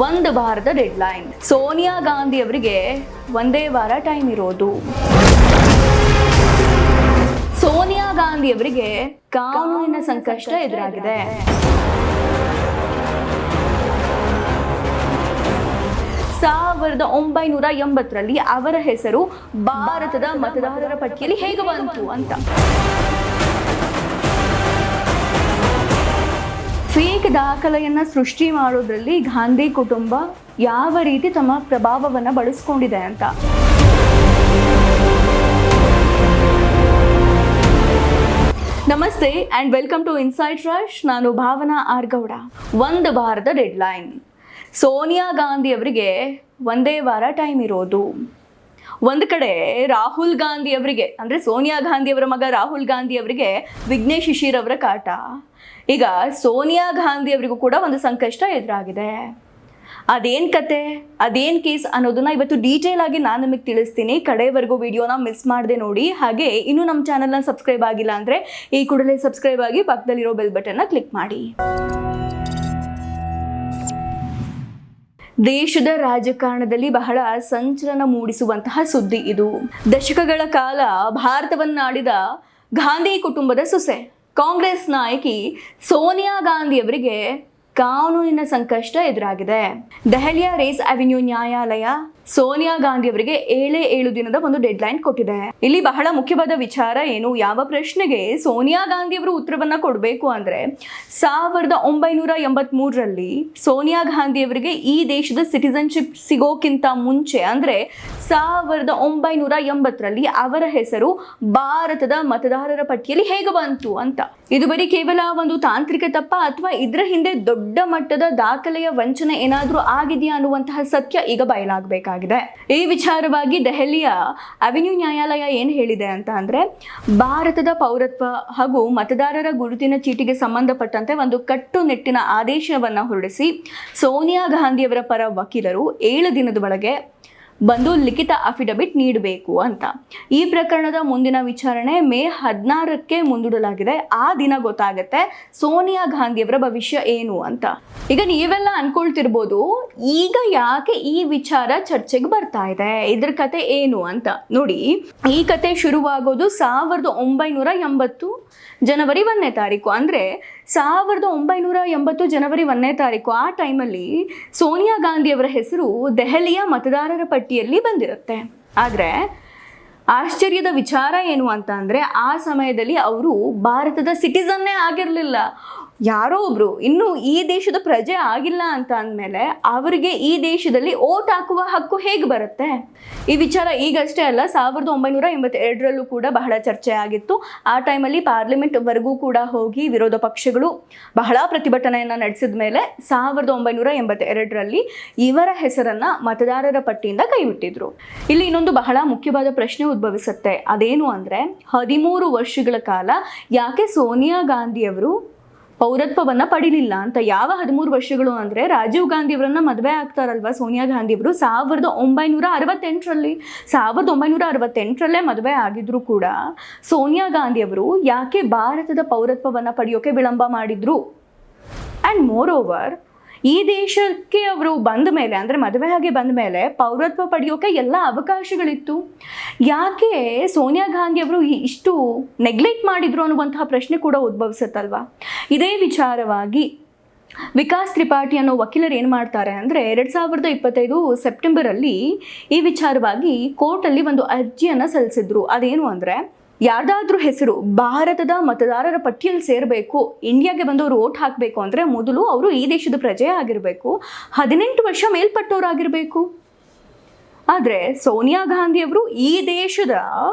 ಒಂದು ವಾರದ ಡೆಡ್ಲೈನ್. ಸೋನಿಯಾ ಗಾಂಧಿ ಅವರಿಗೆ ಒಂದೇ ವಾರ ಟೈಮ್ ಇರೋದು. ಸೋನಿಯಾ ಗಾಂಧಿ ಅವರಿಗೆ ಕಾನೂನಿನ ಸಂಕಷ್ಟ ಎದುರಾಗಿದೆ. ಸಾವಿರದ 1980ರಲ್ಲಿ ಅವರ ಹೆಸರು ಭಾರತದ ಮತದಾರರ ಪಟ್ಟಿಯಲ್ಲಿ ಹೇಗೆ ಬಂತು ಅಂತ. ಫೇಕ್ ದಾಖಲೆಯನ್ನ ಸೃಷ್ಟಿ ಮಾಡೋದ್ರಲ್ಲಿ ಗಾಂಧಿ ಕುಟುಂಬ ಯಾವ ರೀತಿ ತಮ್ಮ ಪ್ರಭಾವವನ್ನು ಬಳಸ್ಕೊಂಡಿದೆ ಅಂತ. ನಮಸ್ತೆ and welcome to Inside Rush. ನಾನು ಭಾವನಾ ಆರ್ ಗೌಡ. ಒಂದು ವಾರದ ಡೆಡ್ಲೈನ್. ಸೋನಿಯಾ ಗಾಂಧಿ ಅವರಿಗೆ ಒಂದೇ ವಾರ ಟೈಮ್ ಇರೋದು. ಒಂದು ಕಡೆ ರಾಹುಲ್ ಗಾಂಧಿ ಅವರಿಗೆ ಅಂದರೆ ಸೋನಿಯಾ ಗಾಂಧಿ ಅವರ ಮಗ ರಾಹುಲ್ ಗಾಂಧಿ ಅವರಿಗೆ ವಿಘ್ನೇಶ್ ಶಿಶಿರ್ ಅವರ ಕಾಟ. ಈಗ ಸೋನಿಯಾ ಗಾಂಧಿ ಅವರಿಗೂ ಕೂಡ ಒಂದು ಸಂಕಷ್ಟ ಎದುರಾಗಿದೆ. ಅದೇನು ಕತೆ, ಅದೇನು ಕೇಸ್ ಅನ್ನೋದನ್ನ ಇವತ್ತು ಡೀಟೇಲ್ ಆಗಿ ನಾನು ನಿಮಗೆ ತಿಳಿಸ್ತೀನಿ. ಕಡೆವರೆಗೂ ವಿಡಿಯೋನ ಮಿಸ್ ಮಾಡದೆ ನೋಡಿ. ಹಾಗೆ ಇನ್ನೂ ನಮ್ಮ ಚಾನಲ್ನ ಸಬ್ಸ್ಕ್ರೈಬ್ ಆಗಿಲ್ಲ ಅಂದರೆ ಈ ಕೂಡಲೇ ಸಬ್ಸ್ಕ್ರೈಬ್ ಆಗಿ ಪಕ್ಕದಲ್ಲಿರೋ ಬೆಲ್ ಬಟನ್ನ ಕ್ಲಿಕ್ ಮಾಡಿ. ದೇಶದ ರಾಜಕಾರಣದಲ್ಲಿ ಬಹಳ ಸಂಚಲನ ಮೂಡಿಸುವಂತಹ ಸುದ್ದಿ ಇದು. ದಶಕಗಳ ಕಾಲ ಭಾರತವನ್ನಾಡಿದ ಗಾಂಧಿ ಕುಟುಂಬದ ಸೊಸೆ ಕಾಂಗ್ರೆಸ್ ನಾಯಕಿ ಸೋನಿಯಾ ಗಾಂಧಿ ಅವರಿಗೆ ಕಾನೂನಿನ ಸಂಕಷ್ಟ ಎದುರಾಗಿದೆ. ದೆಹಲಿಯ ರೇಸ್ ಅವೆನ್ಯೂ ನ್ಯಾಯಾಲಯ ಸೋನಿಯಾ ಗಾಂಧಿ ಅವರಿಗೆ 7 ದಿನದ ಒಂದು ಡೆಡ್ಲೈನ್ ಕೊಟ್ಟಿದೆ. ಇಲ್ಲಿ ಬಹಳ ಮುಖ್ಯವಾದ ವಿಚಾರ ಏನು, ಯಾವ ಪ್ರಶ್ನೆಗೆ ಸೋನಿಯಾ ಗಾಂಧಿ ಅವರು ಉತ್ತರವನ್ನ ಕೊಡಬೇಕು ಅಂದ್ರೆ 1983ರಲ್ಲಿ ಸೋನಿಯಾ ಗಾಂಧಿ ಅವರಿಗೆ ಈ ದೇಶದ ಸಿಟಿಸನ್ಶಿಪ್ ಸಿಗೋಕ್ಕಿಂತ ಮುಂಚೆ ಅಂದ್ರೆ 1980ರಲ್ಲಿ ಅವರ ಹೆಸರು ಭಾರತದ ಮತದಾರರ ಪಟ್ಟಿಯಲ್ಲಿ ಹೇಗೆ ಬಂತು ಅಂತ. ಇದು ಬರೀ ಕೇವಲ ಒಂದು ತಾಂತ್ರಿಕ ತಪ್ಪ ಅಥವಾ ಇದರ ಹಿಂದೆ ದೊಡ್ಡ ಮಟ್ಟದ ದಾಖಲೆಯ ವಂಚನೆ ಏನಾದ್ರೂ ಆಗಿದೆಯಾ ಅನ್ನುವಂತಹ ಸತ್ಯ ಈಗ ಬಯಲಾಗಬೇಕಾಗಿದೆ. ಈ ವಿಚಾರವಾಗಿ ದೆಹಲಿಯ ಅವೆನ್ಯೂ ನ್ಯಾಯಾಲಯ ಏನು ಹೇಳಿದೆ ಅಂತ ಅಂದ್ರೆ, ಭಾರತದ ಪೌರತ್ವ ಹಾಗೂ ಮತದಾರರ ಗುರುತಿನ ಚೀಟಿಗೆ ಸಂಬಂಧಪಟ್ಟಂತೆ ಒಂದು ಕಟ್ಟುನಿಟ್ಟಿನ ಆದೇಶವನ್ನ ಹೊರಡಿಸಿ ಸೋನಿಯಾ ಗಾಂಧಿಯವರ ಪರ ವಕೀಲರು 7 ದಿನದ ಒಳಗೆ ಬಂದು ಲಿಖಿತ ಅಫಿಡವಿಟ್ ನೀಡಬೇಕು ಅಂತ. ಈ ಪ್ರಕರಣದ ಮುಂದಿನ ವಿಚಾರಣೆ ಮೇ 16ಕ್ಕೆ ಮುಂದೂಡಲಾಗಿದೆ. ಆ ದಿನ ಗೊತ್ತಾಗುತ್ತೆ ಸೋನಿಯಾ ಗಾಂಧಿಯವರ ಭವಿಷ್ಯ ಏನು ಅಂತ. ಈಗ ನೀವೆಲ್ಲ ಅನ್ಕೊಳ್ತಿರ್ಬೋದು, ಈಗ ಯಾಕೆ ಈ ವಿಚಾರ ಚರ್ಚೆಗೆ ಬರ್ತಾ ಇದೆ, ಇದ್ರ ಕತೆ ಏನು ಅಂತ. ನೋಡಿ, ಈ ಕತೆ ಶುರುವಾಗೋದು 1980 ಜನವರಿ 1ನೇ ತಾರೀಕು. ಅಂದರೆ 1980 ಜನವರಿ 1ನೇ ತಾರೀಕು ಆ ಟೈಮಲ್ಲಿ ಸೋನಿಯಾ ಗಾಂಧಿ ಅವರ ಹೆಸರು ದೆಹಲಿಯ ಮತದಾರರ ಪಟ್ಟಿಯಲ್ಲಿ ಬಂದಿರುತ್ತೆ. ಆದರೆ ಆಶ್ಚರ್ಯದ ವಿಚಾರ ಏನು ಅಂತ ಅಂದರೆ, ಆ ಸಮಯದಲ್ಲಿ ಅವರು ಭಾರತದ ಸಿಟಿಸನ್ನೇ ಆಗಿರಲಿಲ್ಲ. ಯಾರೋ ಒಬ್ರು ಇನ್ನೂ ಈ ದೇಶದ ಪ್ರಜೆ ಆಗಿಲ್ಲ ಅಂತ ಅಂದಮೇಲೆ ಅವರಿಗೆ ಈ ದೇಶದಲ್ಲಿ ಓಟ್ ಹಾಕುವ ಹಕ್ಕು ಹೇಗೆ ಬರುತ್ತೆ? ಈ ವಿಚಾರ ಈಗಷ್ಟೇ ಅಲ್ಲ, 1982ರಲ್ಲೂ ಕೂಡ ಬಹಳ ಚರ್ಚೆ ಆಗಿತ್ತು. ಆ ಟೈಮಲ್ಲಿ ಪಾರ್ಲಿಮೆಂಟ್ವರೆಗೂ ಕೂಡ ಹೋಗಿ ವಿರೋಧ ಪಕ್ಷಗಳು ಬಹಳ ಪ್ರತಿಭಟನೆಯನ್ನು ನಡೆಸಿದ ಮೇಲೆ 1982ರಲ್ಲಿ ಇವರ ಹೆಸರನ್ನು ಮತದಾರರ ಪಟ್ಟಿಯಿಂದ ಕೈಬಿಟ್ಟಿದ್ರು. ಇಲ್ಲಿ ಇನ್ನೊಂದು ಬಹಳ ಮುಖ್ಯವಾದ ಪ್ರಶ್ನೆ ಉದ್ಭವಿಸುತ್ತೆ. ಅದೇನು ಅಂದರೆ, 13 ವರ್ಷಗಳ ಕಾಲ ಯಾಕೆ ಸೋನಿಯಾ ಗಾಂಧಿಯವರು ಪೌರತ್ವವನ್ನು ಪಡಿಲಿಲ್ಲ ಅಂತ. ಯಾವ 13 ವರ್ಷಗಳು ಅಂದರೆ, ರಾಜೀವ್ ಗಾಂಧಿ ಅವರನ್ನ ಮದುವೆ ಆಗ್ತಾರಲ್ವ ಸೋನಿಯಾ ಗಾಂಧಿ ಅವರು 1968ರಲ್ಲೇ ಮದುವೆ ಆಗಿದ್ರು ಕೂಡ ಸೋನಿಯಾ ಗಾಂಧಿ ಅವರು ಯಾಕೆ ಭಾರತದ ಪೌರತ್ವವನ್ನು ಪಡೆಯೋಕೆ ವಿಳಂಬ ಮಾಡಿದ್ರು? ಆ್ಯಂಡ್ ಮೋರ್ ಓವರ್, ಈ ದೇಶಕ್ಕೆ ಅವರು ಬಂದ ಮೇಲೆ ಅಂದರೆ ಮದುವೆ ಆಗಿ ಬಂದ ಮೇಲೆ ಪೌರತ್ವ ಪಡೆಯೋಕೆ ಎಲ್ಲ ಅವಕಾಶಗಳಿತ್ತು. ಯಾಕೆ ಸೋನಿಯಾ ಗಾಂಧಿ ಅವರು ಇಷ್ಟು ನೆಗ್ಲೆಕ್ಟ್ ಮಾಡಿದ್ರು ಅನ್ನುವಂತಹ ಪ್ರಶ್ನೆ ಕೂಡ ಉದ್ಭವಿಸುತ್ತಲ್ವ. ಇದೇ ವಿಚಾರವಾಗಿ ವಿಕಾಸ್ ತ್ರಿಪಾಠಿ ಅನ್ನೋ ವಕೀಲರು ಏನು ಮಾಡ್ತಾರೆ ಅಂದರೆ, 2025 ಸೆಪ್ಟೆಂಬರಲ್ಲಿ ಈ ವಿಚಾರವಾಗಿ ಕೋರ್ಟಲ್ಲಿ ಒಂದು ಅರ್ಜಿಯನ್ನು ಸಲ್ಲಿಸಿದ್ರು. ಅದೇನು ಅಂದರೆ, ಯಾರ್ದಾದ್ರೂ ಹೆಸರು ಭಾರತದ ಮತದಾರರ ಪಟ್ಟಿಯಲ್ಲಿ ಸೇರಬೇಕು, ಇಂಡಿಯಾಗೆ ಬಂದವರು ಓಟ್ ಹಾಕಬೇಕು ಅಂದರೆ ಮೊದಲು ಅವರು ಈ ದೇಶದ ಪ್ರಜೆ ಆಗಿರಬೇಕು, 18 ವರ್ಷ ಮೇಲ್ಪಟ್ಟವರಾಗಿರಬೇಕು. ಆದರೆ ಸೋನಿಯಾ ಗಾಂಧಿಯವರು ಈ ದೇಶದ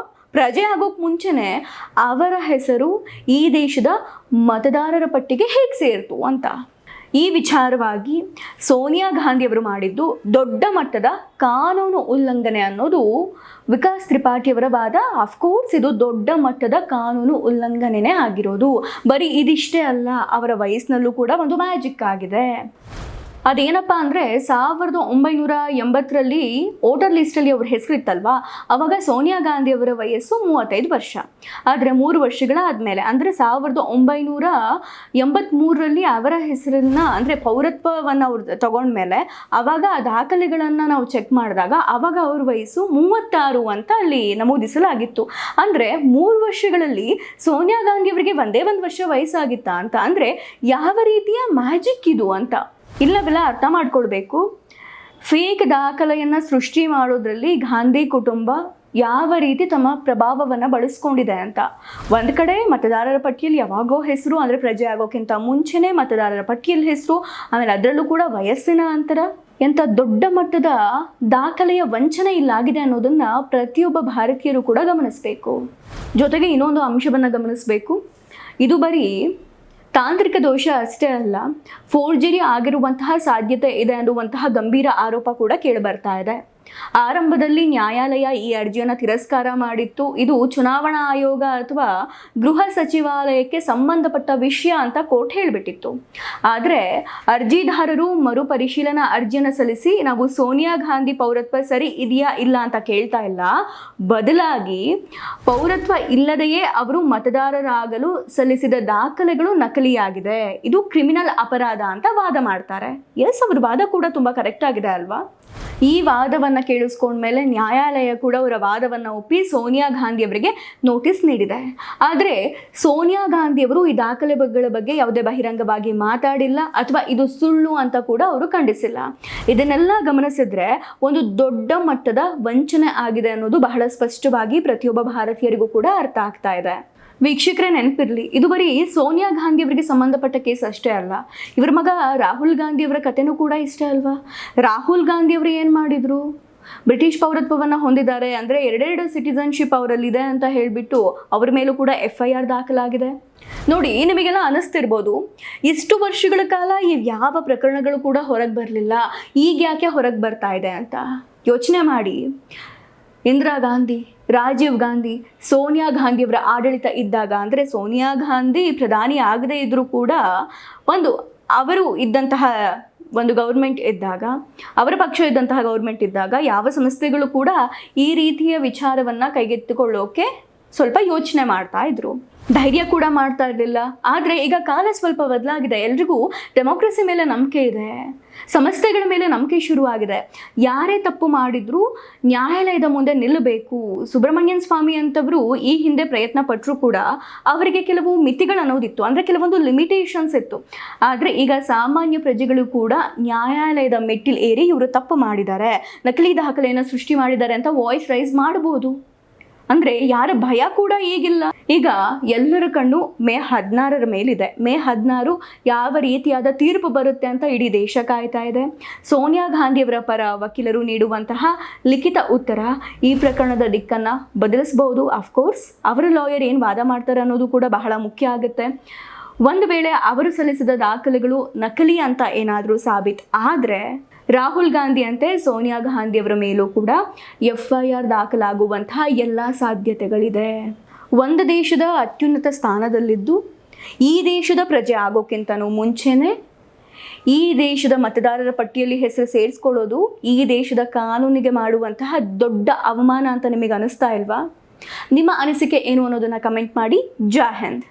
ಪ್ರಜೆ ಆಗೋಕ್ಕೆ ಮುಂಚೆನೇ ಅವರ ಹೆಸರು ಈ ದೇಶದ ಮತದಾರರ ಪಟ್ಟಿಗೆ ಹೇಗೆ ಸೇರಿತು ಅಂತ. ಈ ವಿಚಾರವಾಗಿ ಸೋನಿಯಾ ಗಾಂಧಿಯವರು ಮಾಡಿದ್ದು ದೊಡ್ಡ ಮಟ್ಟದ ಕಾನೂನು ಉಲ್ಲಂಘನೆ ಅನ್ನೋದು ವಿಕಾಸ್ ತ್ರಿಪಾಠಿಯವರ ವಾದ. ಅಫ್ಕೋರ್ಸ್ ಇದು ದೊಡ್ಡ ಮಟ್ಟದ ಕಾನೂನು ಉಲ್ಲಂಘನೆನೇ ಆಗಿರೋದು. ಬರೀ ಇದಿಷ್ಟೇ ಅಲ್ಲ, ಅವರ ವಯಸ್ಸಿನಲ್ಲೂ ಕೂಡ ಒಂದು ಮ್ಯಾಜಿಕ್ ಆಗಿದೆ. ಅದೇನಪ್ಪ ಅಂದರೆ 1980ರಲ್ಲಿ ವೋಟರ್ ಲಿಸ್ಟಲ್ಲಿ ಅವ್ರ ಹೆಸರಿತ್ತಲ್ವಾ, ಅವಾಗ ಸೋನಿಯಾ ಗಾಂಧಿ ಅವರ ವಯಸ್ಸು 35 ವರ್ಷ. ಆದರೆ 3 ವರ್ಷಗಳ ಆದಮೇಲೆ ಅಂದರೆ 1983ರಲ್ಲಿ ಅವರ ಹೆಸರನ್ನ ಅಂದರೆ ಪೌರತ್ವವನ್ನು ಅವ್ರು ತಗೊಂಡ್ಮೇಲೆ ಅವಾಗ ಆ ದಾಖಲೆಗಳನ್ನು ನಾವು ಚೆಕ್ ಮಾಡಿದಾಗ ಅವಾಗ ಅವ್ರ ವಯಸ್ಸು 36 ಅಂತ ಅಲ್ಲಿ ನಮೂದಿಸಲಾಗಿತ್ತು. ಅಂದರೆ 3 ವರ್ಷಗಳಲ್ಲಿ ಸೋನಿಯಾ ಗಾಂಧಿ ಅವರಿಗೆ ಒಂದೇ ಒಂದು ವರ್ಷ ವಯಸ್ಸಾಗಿತ್ತಾ ಅಂತ ಅಂದರೆ ಯಾವ ರೀತಿಯ ಮ್ಯಾಜಿಕ್ ಇದು ಅಂತ ಇಲ್ಲವೆಲ್ಲ ಅರ್ಥ ಮಾಡ್ಕೊಳ್ಬೇಕು. ಫೇಕ್ ದಾಖಲೆಯನ್ನು ಸೃಷ್ಟಿ ಮಾಡೋದ್ರಲ್ಲಿ ಗಾಂಧಿ ಕುಟುಂಬ ಯಾವ ರೀತಿ ತಮ್ಮ ಪ್ರಭಾವವನ್ನು ಬಳಸ್ಕೊಂಡಿದೆ ಅಂತ. ಒಂದು ಕಡೆ ಮತದಾರರ ಪಟ್ಟಿಯಲ್ಲಿ ಯಾವಾಗೋ ಹೆಸರು, ಅಂದರೆ ಪ್ರಜೆ ಆಗೋಕ್ಕಿಂತ ಮುಂಚೆನೇ ಮತದಾರರ ಪಟ್ಟಿಯಲ್ಲಿ ಹೆಸರು, ಆಮೇಲೆ ಅದರಲ್ಲೂ ಕೂಡ ವಯಸ್ಸಿನ ಅಂತರ, ಎಂಥ ದೊಡ್ಡ ಮಟ್ಟದ ದಾಖಲೆಯ ವಂಚನೆ ಇಲ್ಲಾಗಿದೆ ಅನ್ನೋದನ್ನು ಪ್ರತಿಯೊಬ್ಬ ಭಾರತೀಯರು ಕೂಡ ಗಮನಿಸಬೇಕು. ಜೊತೆಗೆ ಇನ್ನೊಂದು ಅಂಶವನ್ನು ಗಮನಿಸಬೇಕು, ಇದು ಬರೀ ತಾಂತ್ರಿಕ ದೋಷ ಅಷ್ಟೇ ಅಲ್ಲ, ಫೋರ್ಜರಿ ಆಗಿರುವಂತಹ ಸಾಧ್ಯತೆ ಇದೆ ಅನ್ನುವಂತಹ ಗಂಭೀರ ಆರೋಪ ಕೂಡ ಕೇಳಿಬರ್ತಾ ಇದೆ. ಆರಂಭದಲ್ಲಿ ನ್ಯಾಯಾಲಯ ಈ ಅರ್ಜಿಯನ್ನು ತಿರಸ್ಕಾರ ಮಾಡಿತ್ತು. ಇದು ಚುನಾವಣಾ ಆಯೋಗ ಅಥವಾ ಗೃಹ ಸಚಿವಾಲಯಕ್ಕೆ ಸಂಬಂಧಪಟ್ಟ ವಿಷಯ ಅಂತ ಕೋರ್ಟ್ ಹೇಳಿಬಿಟ್ಟಿತ್ತು. ಆದರೆ ಅರ್ಜಿದಾರರು ಮರುಪರಿಶೀಲನಾ ಅರ್ಜಿಯನ್ನು ಸಲ್ಲಿಸಿ ನಾವು ಸೋನಿಯಾ ಗಾಂಧಿ ಪೌರತ್ವ ಸರಿ ಇದೆಯಾ ಇಲ್ಲ ಅಂತ ಕೇಳ್ತಾ ಇಲ್ಲ, ಬದಲಾಗಿ ಪೌರತ್ವ ಇಲ್ಲದೆಯೇ ಅವರು ಮತದಾರರಾಗಲು ಸಲ್ಲಿಸಿದ ದಾಖಲೆಗಳು ನಕಲಿಯಾಗಿದೆ, ಇದು ಕ್ರಿಮಿನಲ್ ಅಪರಾಧ ಅಂತ ವಾದ ಮಾಡ್ತಾರೆ. ಎಸ್, ಅವ್ರ ವಾದ ಕೂಡ ತುಂಬ ಕರೆಕ್ಟ್ ಆಗಿದೆ ಅಲ್ವಾ. ಈ ವಾದವನ್ನು ಕೇಳಿಸ್ಕೊಂಡ್ಮೇಲೆ ನ್ಯಾಯಾಲಯ ಕೂಡ ಅವರ ವಾದವನ್ನು ಒಪ್ಪಿ ಸೋನಿಯಾ ಗಾಂಧಿ ಅವರಿಗೆ ನೋಟಿಸ್ ನೀಡಿದೆ. ಆದರೆ ಸೋನಿಯಾ ಗಾಂಧಿ ಅವರು ಈ ದಾಖಲೆಗಳ ಬಗ್ಗೆ ಯಾವುದೇ ಬಹಿರಂಗವಾಗಿ ಮಾತಾಡಿಲ್ಲ ಅಥವಾ ಇದು ಸುಳ್ಳು ಅಂತ ಕೂಡ ಅವರು ಖಂಡಿಸಿಲ್ಲ. ಇದನ್ನೆಲ್ಲ ಗಮನಿಸಿದ್ರೆ ಒಂದು ದೊಡ್ಡ ಮಟ್ಟದ ವಂಚನೆ ಆಗಿದೆ ಅನ್ನೋದು ಬಹಳ ಸ್ಪಷ್ಟವಾಗಿ ಪ್ರತಿಯೊಬ್ಬ ಭಾರತೀಯರಿಗೂ ಕೂಡ ಅರ್ಥ ಆಗ್ತಾ ಇದೆ. ವೀಕ್ಷಕರೇ ನೆನಪಿರಲಿ, ಇದು ಬರೀ ಸೋನಿಯಾ ಗಾಂಧಿ ಅವರಿಗೆ ಸಂಬಂಧಪಟ್ಟ ಕೇಸ್ ಅಷ್ಟೇ ಅಲ್ಲ. ಇವರ ಮಗ ರಾಹುಲ್ ಗಾಂಧಿ ಅವರ ಕಥೆನೂ ಕೂಡ ಇಷ್ಟೇ ಅಲ್ವಾ. ರಾಹುಲ್ ಗಾಂಧಿ ಅವರು ಏನು ಮಾಡಿದರು, ಬ್ರಿಟಿಷ್ ಪೌರತ್ವವನ್ನು ಹೊಂದಿದ್ದಾರೆ, ಅಂದರೆ 2 ಸಿಟಿಸನ್ಶಿಪ್ ಅವರಲ್ಲಿದೆ ಅಂತ ಹೇಳಿಬಿಟ್ಟು ಅವ್ರ ಮೇಲೂ ಕೂಡ FIR ದಾಖಲಾಗಿದೆ. ನೋಡಿ, ನಿಮಗೆಲ್ಲ ಅನಿಸ್ತಿರ್ಬೋದು ಇಷ್ಟು ವರ್ಷಗಳ ಕಾಲ ಯಾವ ಪ್ರಕರಣಗಳು ಕೂಡ ಹೊರಗೆ ಬರಲಿಲ್ಲ, ಈಗ ಯಾಕೆ ಹೊರಗೆ ಬರ್ತಾ ಇದೆ ಅಂತ. ಯೋಚನೆ ಮಾಡಿ, ಇಂದಿರಾ ಗಾಂಧಿ, ರಾಜೀವ್ ಗಾಂಧಿ, ಸೋನಿಯಾ ಗಾಂಧಿಯವರ ಆಡಳಿತ ಇದ್ದಾಗ, ಅಂದರೆ ಸೋನಿಯಾ ಗಾಂಧಿ ಪ್ರಧಾನಿ ಆಗದೇ ಇದ್ದರೂ ಕೂಡ ಅವರು ಇದ್ದಂತಹ ಒಂದು ಗೌರ್ಮೆಂಟ್ ಇದ್ದಾಗ, ಅವರ ಪಕ್ಷ ಇದ್ದಂತಹ ಗೌರ್ಮೆಂಟ್ ಇದ್ದಾಗ ಯಾವ ಸಂಸ್ಥೆಗಳು ಕೂಡ ಈ ರೀತಿಯ ವಿಚಾರವನ್ನು ಕೈಗೆತ್ತಿಕೊಳ್ಳೋಕೆ ಸ್ವಲ್ಪ ಯೋಚನೆ ಮಾಡ್ತಾ ಇದ್ರು, ಧೈರ್ಯ ಕೂಡ ಮಾಡ್ತಾ ಇರಲಿಲ್ಲ. ಆದರೆ ಈಗ ಕಾಲ ಸ್ವಲ್ಪ ಬದಲಾಗಿದೆ, ಎಲ್ರಿಗೂ ಡೆಮೋಕ್ರಸಿ ಮೇಲೆ ನಂಬಿಕೆ ಇದೆ, ಸಂಸ್ಥೆಗಳ ಮೇಲೆ ನಂಬಿಕೆ ಶುರುವಾಗಿದೆ. ಯಾರೇ ತಪ್ಪು ಮಾಡಿದ್ರು ನ್ಯಾಯಾಲಯದ ಮುಂದೆ ನಿಲ್ಲಬೇಕು. ಸುಬ್ರಹ್ಮಣ್ಯನ್ ಸ್ವಾಮಿ ಅಂತವರು ಈ ಹಿಂದೆ ಪ್ರಯತ್ನ ಪಟ್ಟರು ಕೂಡ ಅವರಿಗೆ ಕೆಲವು ಮಿತಿಗಳು ಅನ್ನೋದಿತ್ತು, ಅಂದರೆ ಕೆಲವೊಂದು ಲಿಮಿಟೇಷನ್ಸ್ ಇತ್ತು. ಆದರೆ ಈಗ ಸಾಮಾನ್ಯ ಪ್ರಜೆಗಳು ಕೂಡ ನ್ಯಾಯಾಲಯದ ಮೆಟ್ಟಿಲು ಏರಿ ಇವರು ತಪ್ಪು ಮಾಡಿದ್ದಾರೆ, ನಕಲಿ ದಾಖಲೆಯನ್ನು ಸೃಷ್ಟಿ ಮಾಡಿದ್ದಾರೆ ಅಂತ ವಾಯ್ಸ್ ರೈಸ್ ಮಾಡ್ಬೋದು. ಅಂದರೆ ಯಾರ ಭಯ ಕೂಡ ಈಗಿಲ್ಲ. ಈಗ ಎಲ್ಲರ ಕಣ್ಣು ಮೇ 16ರ ಮೇಲಿದೆ. ಮೇ 16 ಯಾವ ರೀತಿಯಾದ ತೀರ್ಪು ಬರುತ್ತೆ ಅಂತ ಇಡೀ ದೇಶ ಕಾಯ್ತಾ ಇದೆ. ಸೋನಿಯಾ ಗಾಂಧಿಯವರ ಪರ ವಕೀಲರು ನೀಡುವಂತಹ ಲಿಖಿತ ಉತ್ತರ ಈ ಪ್ರಕರಣದ ದಿಕ್ಕನ್ನು ಬದಲಿಸಬಹುದು. ಅಫ್ಕೋರ್ಸ್ ಅವರ ಲಾಯರ್ ಏನು ವಾದ ಮಾಡ್ತಾರೆ ಅನ್ನೋದು ಕೂಡ ಬಹಳ ಮುಖ್ಯ ಆಗುತ್ತೆ. ಒಂದು ವೇಳೆ ಅವರು ಸಲ್ಲಿಸಿದ ದಾಖಲೆಗಳು ನಕಲಿ ಅಂತ ಏನಾದರೂ ಸಾಬೀತು ಆದರೆ ರಾಹುಲ್ ಗಾಂಧಿ ಅಂತೆ ಸೋನಿಯಾ ಗಾಂಧಿಯವರ ಮೇಲೂ ಕೂಡ FIR ದಾಖಲಾಗುವಂತಹ ಎಲ್ಲ ಸಾಧ್ಯತೆಗಳಿದೆ. ಒಂದು ದೇಶದ ಅತ್ಯುನ್ನತ ಸ್ಥಾನದಲ್ಲಿದ್ದು ಈ ದೇಶದ ಪ್ರಜೆ ಆಗೋಕ್ಕಿಂತನೂ ಮುಂಚೆನೇ ಈ ದೇಶದ ಮತದಾರರ ಪಟ್ಟಿಯಲ್ಲಿ ಹೆಸರು ಸೇರಿಸ್ಕೊಳ್ಳೋದು ಈ ದೇಶದ ಕಾನೂನಿಗೆ ಮಾಡುವಂತಹ ದೊಡ್ಡ ಅವಮಾನ ಅಂತ ನಿಮಗೆ ಅನಿಸ್ತಾ ಇಲ್ವಾ? ನಿಮ್ಮ ಅನಿಸಿಕೆ ಏನು ಅನ್ನೋದನ್ನು ಕಮೆಂಟ್ ಮಾಡಿ. ಜೈ ಹಿಂದ್.